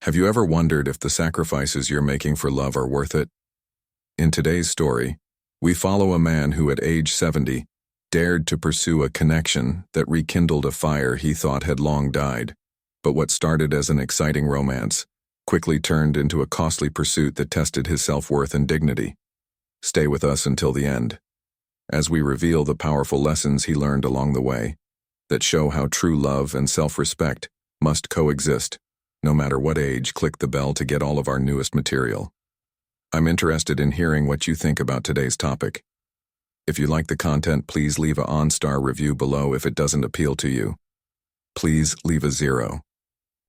Have you ever wondered if the sacrifices you're making for love are worth it? In today's story, we follow a man who at age 70 dared to pursue a connection that rekindled a fire he thought had long died. But what started as an exciting romance quickly turned into a costly pursuit that tested his self-worth and dignity. Stay with us until the end, as we reveal the powerful lessons he learned along the way that show how true love and self-respect must coexist. No matter what age, click the bell to get all of our newest material. I'm interested in hearing what you think about today's topic. If you like the content, please leave a on-star review below. If it doesn't appeal to you, please leave a 0.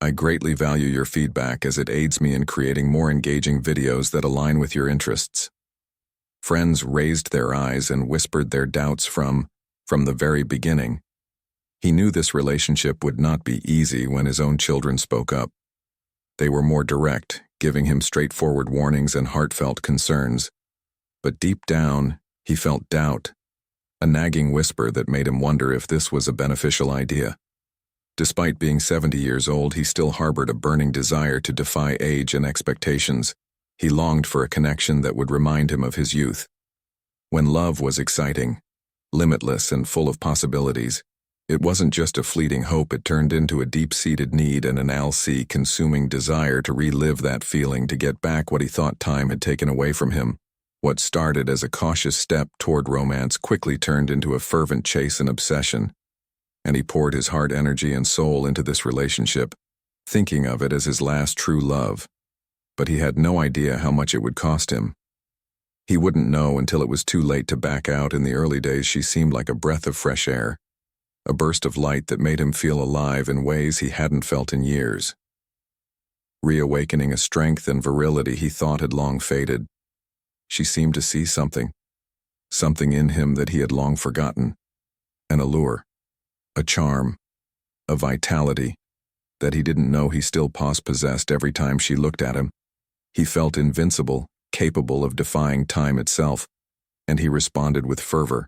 I greatly value your feedback as it aids me in creating more engaging videos that align with your interests. Friends raised their eyes and whispered their doubts from the very beginning. He knew this relationship would not be easy when his own children spoke up. They were more direct, giving him straightforward warnings and heartfelt concerns. But deep down, he felt doubt, a nagging whisper that made him wonder if this was a beneficial idea. Despite being 70 years old, he still harbored a burning desire to defy age and expectations. He longed for a connection that would remind him of his youth, when love was exciting, limitless, and full of possibilities. It wasn't just a fleeting hope, it turned into a deep-seated need and an all-consuming desire to relive that feeling, to get back what he thought time had taken away from him. What started as a cautious step toward romance quickly turned into a fervent chase and obsession, and he poured his heart, energy, and soul into this relationship, thinking of it as his last true love. But he had no idea how much it would cost him. He wouldn't know until it was too late to back out. In the early days, she seemed like a breath of fresh air, a burst of light that made him feel alive in ways he hadn't felt in years, reawakening a strength and virility he thought had long faded. She seemed to see something in him that he had long forgotten, an allure, a charm, a vitality that he didn't know he still possessed. Every time she looked at him, he felt invincible, capable of defying time itself, and he responded with fervor,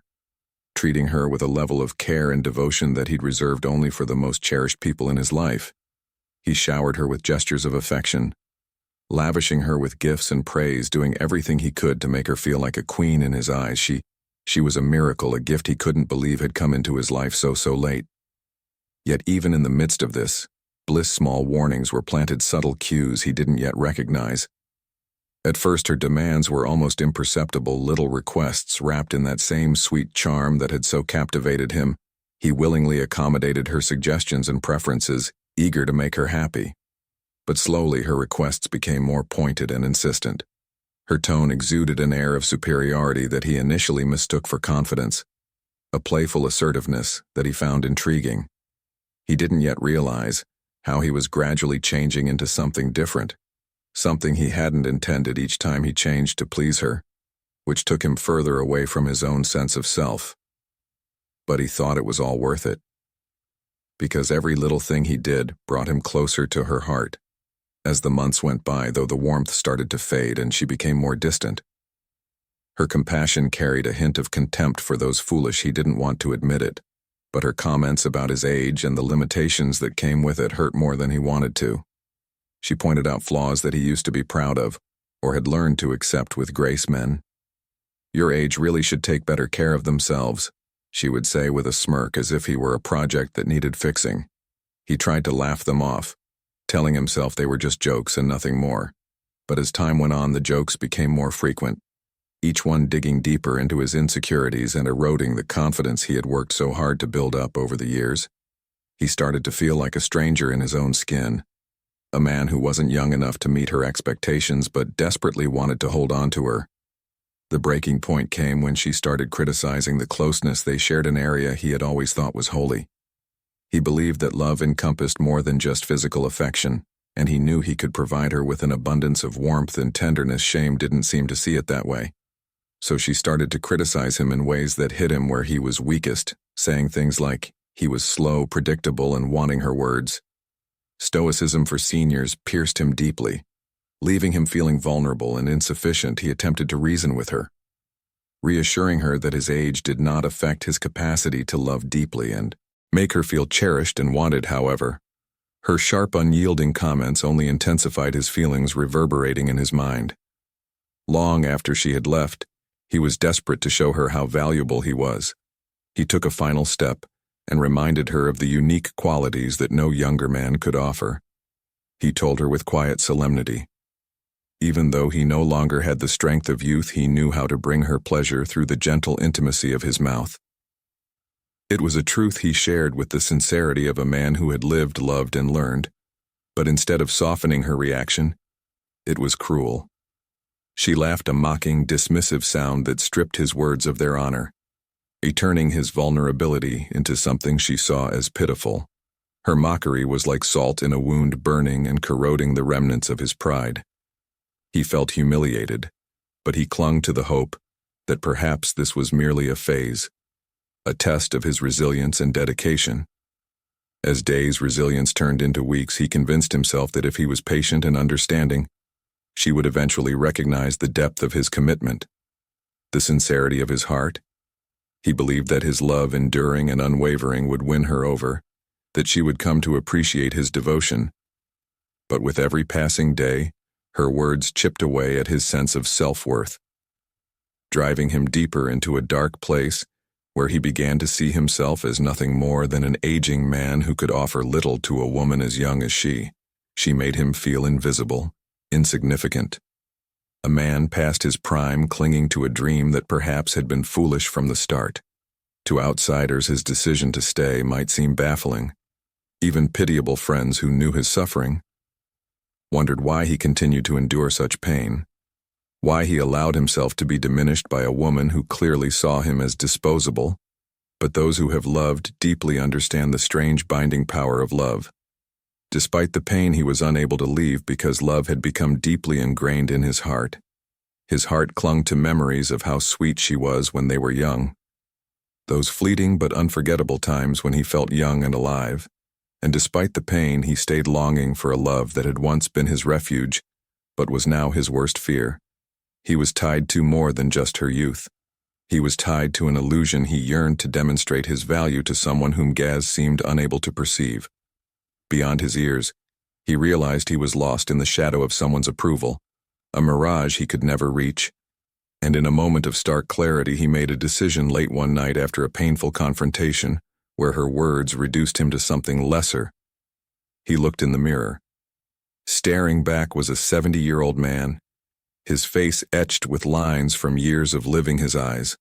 treating her with a level of care and devotion that he'd reserved only for the most cherished people in his life. He showered her with gestures of affection, lavishing her with gifts and praise, doing everything he could to make her feel like a queen in his eyes. She was a miracle, a gift he couldn't believe had come into his life so late. Yet even in the midst of this bliss, small warnings were planted, subtle cues he didn't yet recognize. At first, her demands were almost imperceptible, little requests wrapped in that same sweet charm that had so captivated him. He willingly accommodated her suggestions and preferences, eager to make her happy. But slowly her requests became more pointed and insistent. Her tone exuded an air of superiority that he initially mistook for confidence, a playful assertiveness that he found intriguing. He didn't yet realize how he was gradually changing into something different, something he hadn't intended each time he changed to please her, which took him further away from his own sense of self. But he thought it was all worth it, because every little thing he did brought him closer to her heart. As the months went by, though, the warmth started to fade and she became more distant. Her compassion carried a hint of contempt for those foolish. He didn't want to admit it, but her comments about his age and the limitations that came with it hurt more than he wanted to. She pointed out flaws that he used to be proud of, or had learned to accept with grace. Men your age really should take better care of themselves, she would say with a smirk, as if he were a project that needed fixing. He tried to laugh them off, telling himself they were just jokes and nothing more. But as time went on, the jokes became more frequent, each one digging deeper into his insecurities and eroding the confidence he had worked so hard to build up over the years. He started to feel like a stranger in his own skin, a man who wasn't young enough to meet her expectations but desperately wanted to hold on to her. The breaking point came when she started criticizing the closeness they shared, an area he had always thought was holy. He believed that love encompassed more than just physical affection, and he knew he could provide her with an abundance of warmth and tenderness. Shame didn't seem to see it that way. So she started to criticize him in ways that hit him where he was weakest, saying things like he was slow, predictable, and wanting her words. Stoicism for seniors pierced him deeply, leaving him feeling vulnerable and insufficient. He attempted to reason with her, reassuring her that his age did not affect his capacity to love deeply and make her feel cherished and wanted. However, Her sharp, unyielding comments only intensified his feelings reverberating in his mind. Long after she had left, he was desperate to show her how valuable he was. He took a final step and reminded her of the unique qualities that no younger man could offer. He told her with quiet solemnity. Even though he no longer had the strength of youth, he knew how to bring her pleasure through the gentle intimacy of his mouth. It was a truth he shared with the sincerity of a man who had lived, loved, and learned, but instead of softening her reaction, it was cruel. She laughed a mocking, dismissive sound that stripped his words of their honor, turning his vulnerability into something she saw as pitiful. Her mockery was like salt in a wound, burning and corroding the remnants of his pride. He felt humiliated, but he clung to the hope that perhaps this was merely a phase, a test of his resilience and dedication. As days' resilience turned into weeks, he convinced himself that if he was patient and understanding, she would eventually recognize the depth of his commitment, the sincerity of his heart. He believed that his love, enduring and unwavering, would win her over, that she would come to appreciate his devotion. But with every passing day, her words chipped away at his sense of self-worth, driving him deeper into a dark place where he began to see himself as nothing more than an aging man who could offer little to a woman as young as she. She made him feel invisible, insignificant. A man past his prime, clinging to a dream that perhaps had been foolish from the start. To outsiders, his decision to stay might seem baffling. Even pitiable friends who knew his suffering wondered why he continued to endure such pain, why he allowed himself to be diminished by a woman who clearly saw him as disposable. But those who have loved deeply understand the strange binding power of love. Despite the pain, he was unable to leave because love had become deeply ingrained in his heart. His heart clung to memories of how sweet she was when they were young. Those fleeting but unforgettable times when he felt young and alive. And despite the pain, he stayed longing for a love that had once been his refuge, but was now his worst fear. He was tied to more than just her youth. He was tied to an illusion. He yearned to demonstrate his value to someone whom Gaz seemed unable to perceive. Beyond his ears, he realized he was lost in the shadow of someone's approval, a mirage he could never reach. And in a moment of stark clarity, he made a decision late one night after a painful confrontation, where her words reduced him to something lesser. He looked in the mirror. Staring back was a 70-year-old man, his face etched with lines from years of living, his eyes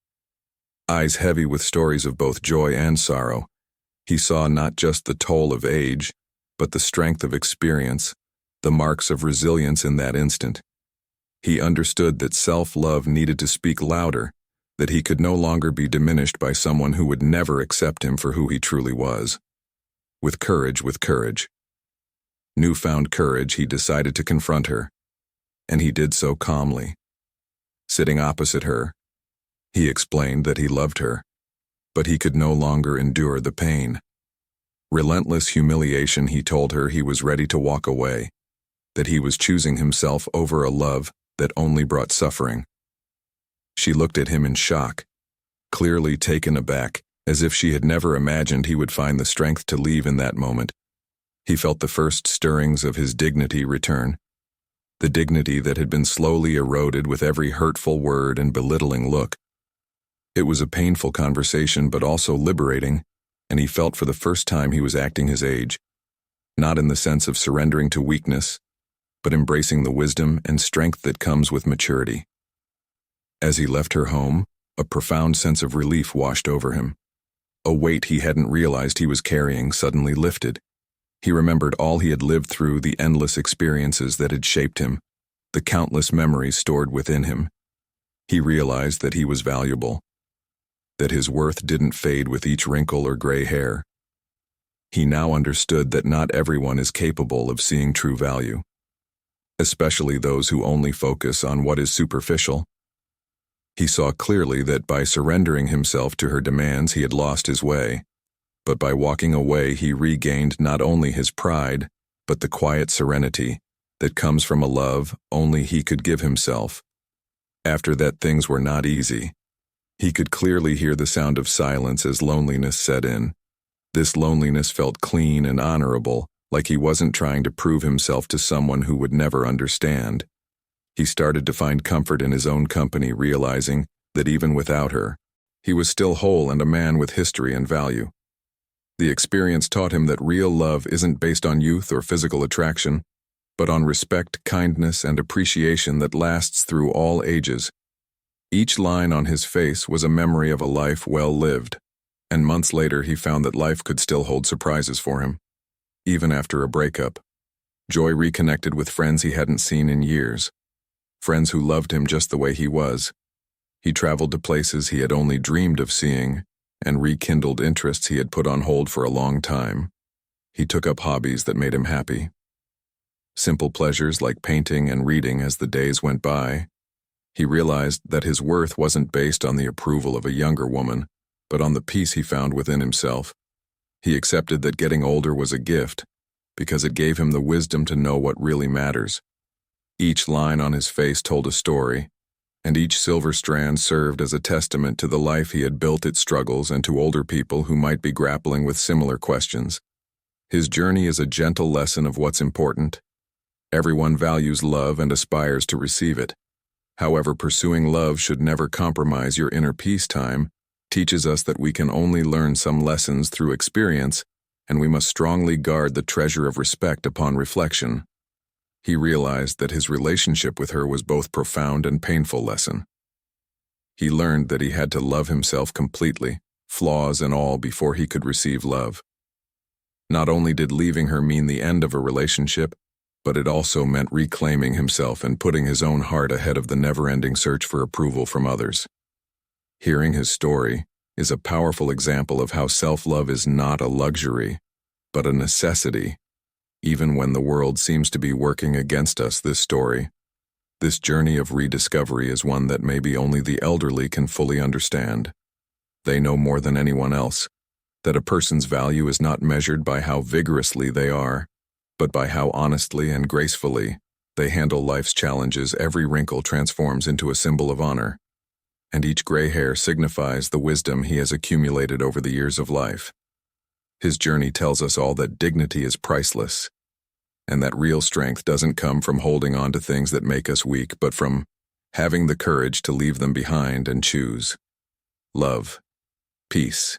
heavy with stories of both joy and sorrow. He saw not just the toll of age, but the strength of experience, the marks of resilience in that instant. He understood that self-love needed to speak louder, that he could no longer be diminished by someone who would never accept him for who he truly was. With courage, newfound courage, he decided to confront her, and he did so calmly. Sitting opposite her, he explained that he loved her, but he could no longer endure the pain. Relentless humiliation, he told her he was ready to walk away, that he was choosing himself over a love that only brought suffering. She looked at him in shock, clearly taken aback, as if she had never imagined he would find the strength to leave in that moment. He felt the first stirrings of his dignity return, the dignity that had been slowly eroded with every hurtful word and belittling look. It was a painful conversation, but also liberating, and he felt for the first time he was acting his age, not in the sense of surrendering to weakness, but embracing the wisdom and strength that comes with maturity. As he left her home, a profound sense of relief washed over him. A weight he hadn't realized he was carrying suddenly lifted. He remembered all he had lived through, the endless experiences that had shaped him, the countless memories stored within him. He realized that he was valuable, that his worth didn't fade with each wrinkle or gray hair. He now understood that not everyone is capable of seeing true value, especially those who only focus on what is superficial. He saw clearly that by surrendering himself to her demands, he had lost his way. But by walking away, he regained not only his pride, but the quiet serenity that comes from a love only he could give himself. After that, things were not easy. He could clearly hear the sound of silence as loneliness set in. This loneliness felt clean and honorable, like he wasn't trying to prove himself to someone who would never understand. He started to find comfort in his own company, realizing that even without her, he was still whole and a man with history and value. The experience taught him that real love isn't based on youth or physical attraction, but on respect, kindness, and appreciation that lasts through all ages. Each line on his face was a memory of a life well lived, and months later he found that life could still hold surprises for him. Even after a breakup, Joy reconnected with friends he hadn't seen in years, friends who loved him just the way he was. He traveled to places he had only dreamed of seeing, and rekindled interests he had put on hold for a long time. He took up hobbies that made him happy. Simple pleasures like painting and reading. As the days went by, he realized that his worth wasn't based on the approval of a younger woman, but on the peace he found within himself. He accepted that getting older was a gift, because it gave him the wisdom to know what really matters. Each line on his face told a story, and each silver strand served as a testament to the life he had built, its struggles, and to older people who might be grappling with similar questions. His journey is a gentle lesson of what's important. Everyone values love and aspires to receive it. However, pursuing love should never compromise your inner peace. Time teaches us that we can only learn some lessons through experience, and we must strongly guard the treasure of respect upon reflection. He realized that his relationship with her was both profound and painful lesson. He learned that he had to love himself completely, flaws and all, before he could receive love. Not only did leaving her mean the end of a relationship, but it also meant reclaiming himself and putting his own heart ahead of the never-ending search for approval from others. Hearing his story is a powerful example of how self-love is not a luxury, but a necessity. Even when the world seems to be working against us, this journey of rediscovery is one that maybe only the elderly can fully understand. They know more than anyone else that a person's value is not measured by how vigorously they are, but by how honestly and gracefully they handle life's challenges. Every wrinkle transforms into a symbol of honor, and each gray hair signifies the wisdom he has accumulated over the years of life. His journey tells us all that dignity is priceless, and that real strength doesn't come from holding on to things that make us weak, but from having the courage to leave them behind and choose love, peace,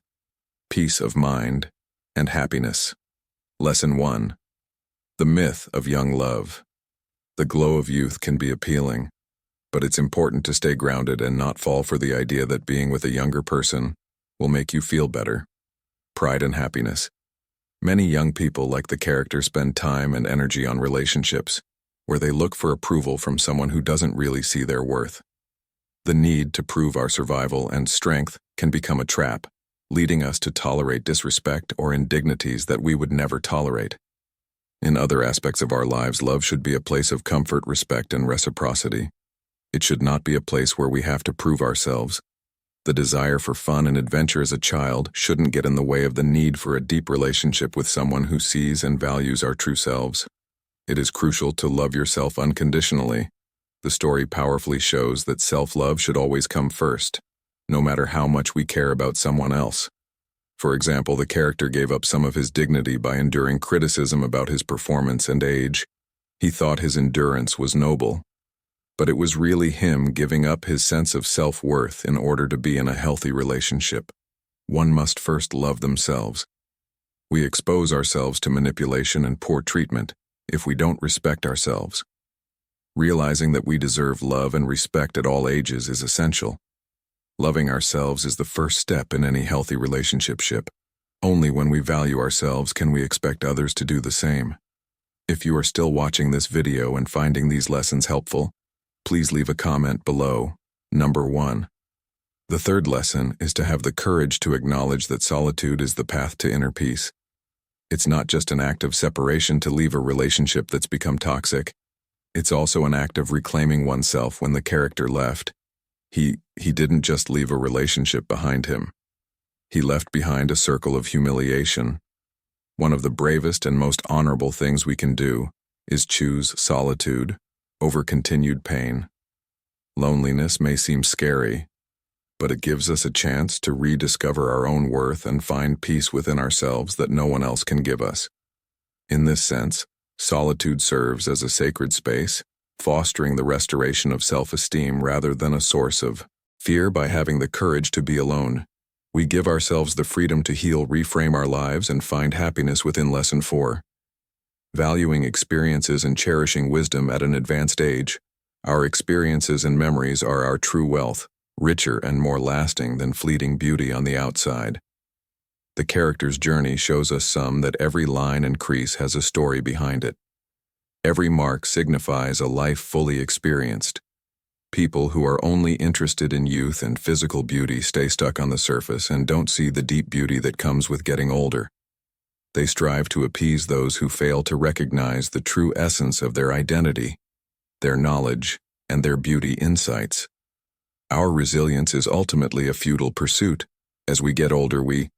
peace of mind, and happiness. Lesson 1. The myth of young love. The glow of youth can be appealing, but it's important to stay grounded and not fall for the idea that being with a younger person will make you feel better. Pride and happiness. Many young people, like the character, spend time and energy on relationships where they look for approval from someone who doesn't really see their worth. The need to prove our survival and strength can become a trap, leading us to tolerate disrespect or indignities that we would never tolerate. In other aspects of our lives, love should be a place of comfort, respect, and reciprocity. It should not be a place where we have to prove ourselves. The desire for fun and adventure as a child shouldn't get in the way of the need for a deep relationship with someone who sees and values our true selves. It is crucial to love yourself unconditionally. The story powerfully shows that self-love should always come first, no matter how much we care about someone else. For example, the character gave up some of his dignity by enduring criticism about his performance and age. He thought his endurance was noble, but it was really him giving up his sense of self-worth in order to be in a healthy relationship. One must first love themselves. We expose ourselves to manipulation and poor treatment if we don't respect ourselves. Realizing that we deserve love and respect at all ages is essential. Loving ourselves is the first step in any healthy relationship. Only when we value ourselves can we expect others to do the same. If you are still watching this video and finding these lessons helpful, please leave a comment below. Number 1. The third lesson is to have the courage to acknowledge that solitude is the path to inner peace. It's not just an act of separation to leave a relationship that's become toxic. It's also an act of reclaiming oneself. When the character left, he didn't just leave a relationship behind him. He left behind a circle of humiliation. One of the bravest and most honorable things we can do is choose solitude over continued pain. Loneliness may seem scary, but it gives us a chance to rediscover our own worth and find peace within ourselves that no one else can give us. In this sense, solitude serves as a sacred space, fostering the restoration of self-esteem rather than a source of fear. By having the courage to be alone, we give ourselves the freedom to heal, reframe our lives, and find happiness within. Lesson 4. Valuing experiences and cherishing wisdom at an advanced age. Our experiences and memories are our true wealth, richer and more lasting than fleeting beauty on the outside. The character's journey shows us that every line and crease has a story behind it. Every mark signifies a life fully experienced. People who are only interested in youth and physical beauty stay stuck on the surface and don't see the deep beauty that comes with getting older. They strive to appease those who fail to recognize the true essence of their identity, their knowledge, and their beauty insights. Our resilience is ultimately a futile pursuit. As we get older, we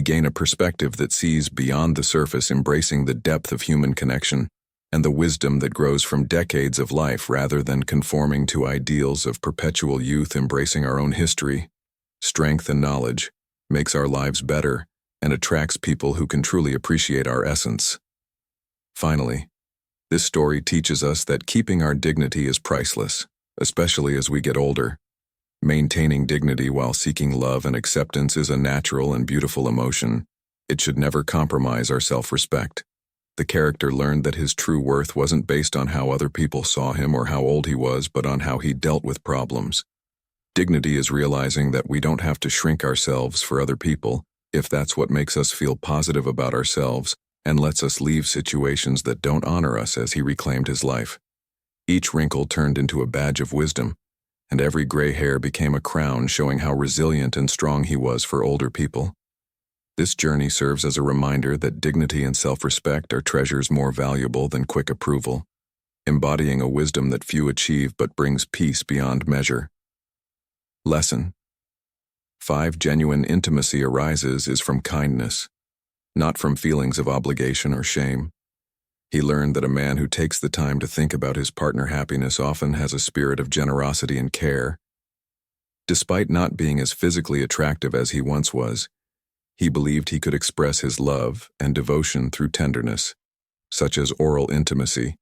gain a perspective that sees beyond the surface, embracing the depth of human connection and the wisdom that grows from decades of life rather than conforming to ideals of perpetual youth. Embracing our own history, strength, and knowledge makes our lives better and attracts people who can truly appreciate our essence. Finally, this story teaches us that keeping our dignity is priceless, especially as we get older. Maintaining dignity while seeking love and acceptance is a natural and beautiful emotion. It should never compromise our self-respect. The character learned that his true worth wasn't based on how other people saw him or how old he was, but on how he dealt with problems. Dignity is realizing that we don't have to shrink ourselves for other people, if that's what makes us feel positive about ourselves and lets us leave situations that don't honor us. As he reclaimed his life, each wrinkle turned into a badge of wisdom, and every gray hair became a crown, showing how resilient and strong he was for older people. This journey serves as a reminder that dignity and self-respect are treasures more valuable than quick approval, embodying a wisdom that few achieve but brings peace beyond measure. Lesson 5. Genuine intimacy arises from kindness, not from feelings of obligation or shame. He learned that a man who takes the time to think about his partner's happiness often has a spirit of generosity and care. Despite not being as physically attractive as he once was, he believed he could express his love and devotion through tenderness, such as oral intimacy.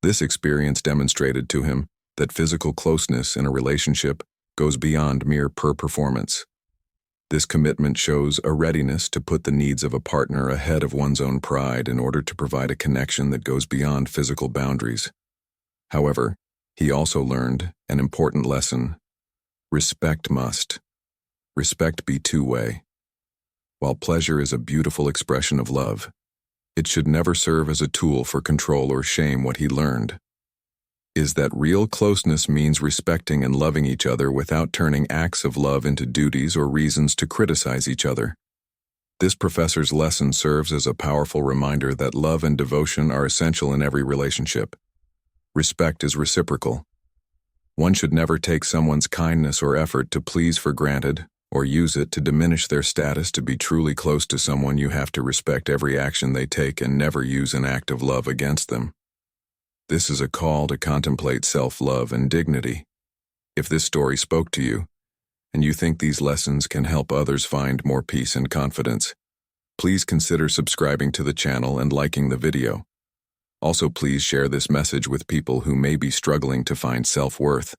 This experience demonstrated to him that physical closeness in a relationship goes beyond mere performance. This commitment shows a readiness to put the needs of a partner ahead of one's own pride in order to provide a connection that goes beyond physical boundaries. However, he also learned an important lesson. Respect be two-way. While pleasure is a beautiful expression of love, it should never serve as a tool for control or shame. What he learned is that real closeness means respecting and loving each other without turning acts of love into duties or reasons to criticize each other. This professor's lesson serves as a powerful reminder that love and devotion are essential in every relationship. Respect is reciprocal. One should never take someone's kindness or effort to please for granted, or use it to diminish their status. To be truly close to someone, you have to respect every action they take and never use an act of love against them. This is a call to contemplate self-love and dignity. If this story spoke to you, and you think these lessons can help others find more peace and confidence, please consider subscribing to the channel and liking the video. Also, please share this message with people who may be struggling to find self-worth,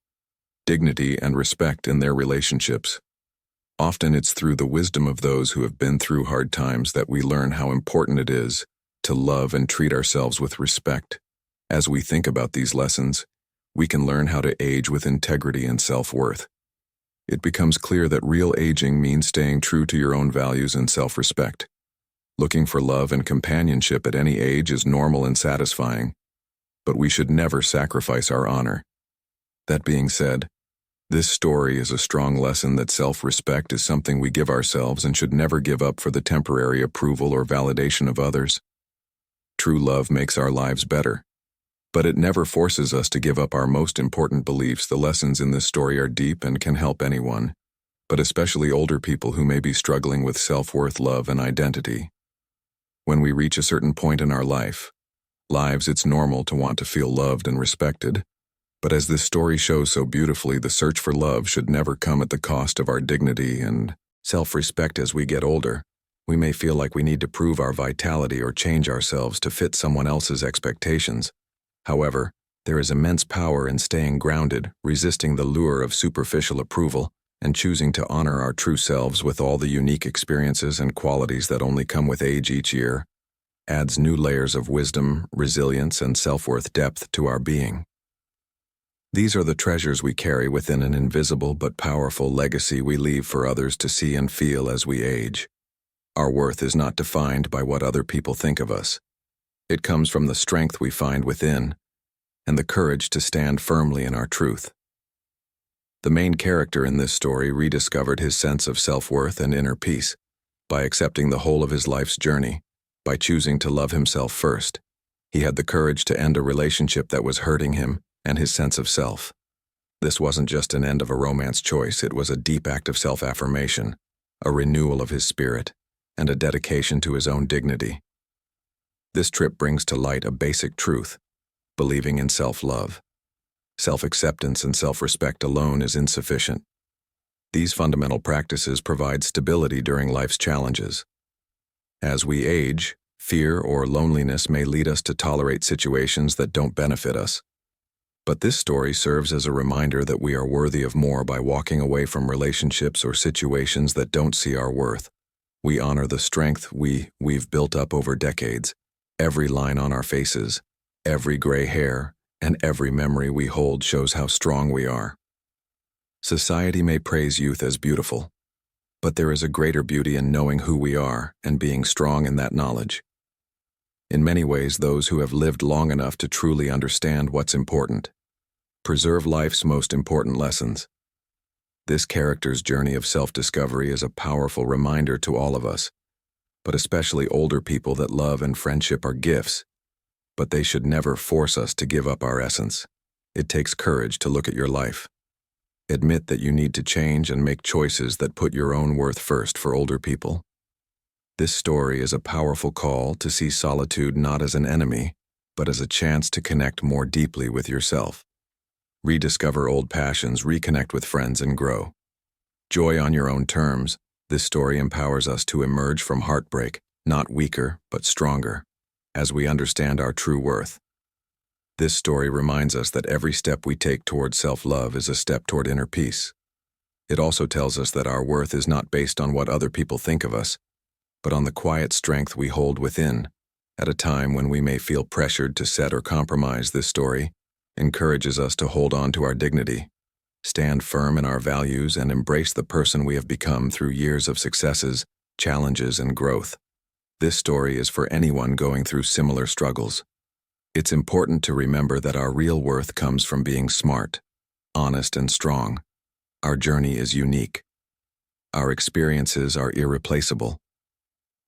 dignity, and respect in their relationships. Often it's through the wisdom of those who have been through hard times that we learn how important it is to love and treat ourselves with respect. As we think about these lessons, we can learn how to age with integrity and self-worth. It becomes clear that real aging means staying true to your own values and self-respect. Looking for love and companionship at any age is normal and satisfying, but we should never sacrifice our honor. That being said, this story is a strong lesson that self-respect is something we give ourselves and should never give up for the temporary approval or validation of others. True love makes our lives better, but it never forces us to give up our most important beliefs. The lessons in this story are deep and can help anyone, but especially older people who may be struggling with self-worth, love, and identity. When we reach a certain point in our lives, it's normal to want to feel loved and respected. But as this story shows so beautifully, the search for love should never come at the cost of our dignity and self-respect. As we get older, we may feel like we need to prove our vitality or change ourselves to fit someone else's expectations. However, there is immense power in staying grounded, resisting the lure of superficial approval, and choosing to honor our true selves with all the unique experiences and qualities that only come with age each year, adds new layers of wisdom, resilience, and self-worth depth to our being. These are the treasures we carry within an invisible but powerful legacy we leave for others to see and feel as we age. Our worth is not defined by what other people think of us. It comes from the strength we find within and the courage to stand firmly in our truth. The main character in this story rediscovered his sense of self-worth and inner peace by accepting the whole of his life's journey, by choosing to love himself first. He had the courage to end a relationship that was hurting him and his sense of self. This wasn't just an end of a romance choice, it was a deep act of self-affirmation, a renewal of his spirit, and a dedication to his own dignity. This trip brings to light a basic truth: believing in self-love. Self-acceptance and self-respect alone is insufficient. These fundamental practices provide stability during life's challenges. As we age, fear or loneliness may lead us to tolerate situations that don't benefit us. But this story serves as a reminder that we are worthy of more by walking away from relationships or situations that don't see our worth. We honor the strength we've built up over decades, every line on our faces, every gray hair, and every memory we hold shows how strong we are. Society may praise youth as beautiful, but there is a greater beauty in knowing who we are and being strong in that knowledge. In many ways, those who have lived long enough to truly understand what's important preserve life's most important lessons. This character's journey of self-discovery is a powerful reminder to all of us, but especially older people, that love and friendship are gifts, but they should never force us to give up our essence. It takes courage to look at your life. Admit that you need to change and make choices that put your own worth first. For older people, this story is a powerful call to see solitude not as an enemy, but as a chance to connect more deeply with yourself. Rediscover old passions, reconnect with friends, and grow. Joy on your own terms. This story empowers us to emerge from heartbreak, not weaker, but stronger, as we understand our true worth. This story reminds us that every step we take toward self-love is a step toward inner peace. It also tells us that our worth is not based on what other people think of us, but on the quiet strength we hold within. At a time when we may feel pressured to set or compromise, this story encourages us to hold on to our dignity, stand firm in our values, and embrace the person we have become through years of successes, challenges, and growth. This story is for anyone going through similar struggles. It's important to remember that our real worth comes from being smart, honest, and strong. Our journey is unique. Our experiences are irreplaceable,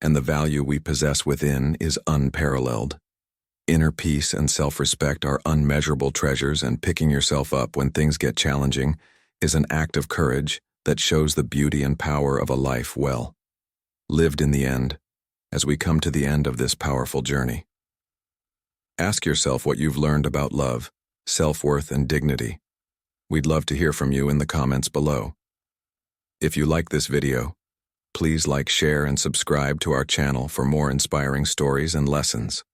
and the value we possess within is unparalleled. Inner peace and self-respect are unmeasurable treasures, and picking yourself up when things get challenging is an act of courage that shows the beauty and power of a life well lived in the end. As we come to the end of this powerful journey, ask yourself what you've learned about love, self-worth, and dignity. We'd love to hear from you in the comments below. If you like this video, please like, share, and subscribe to our channel for more inspiring stories and lessons.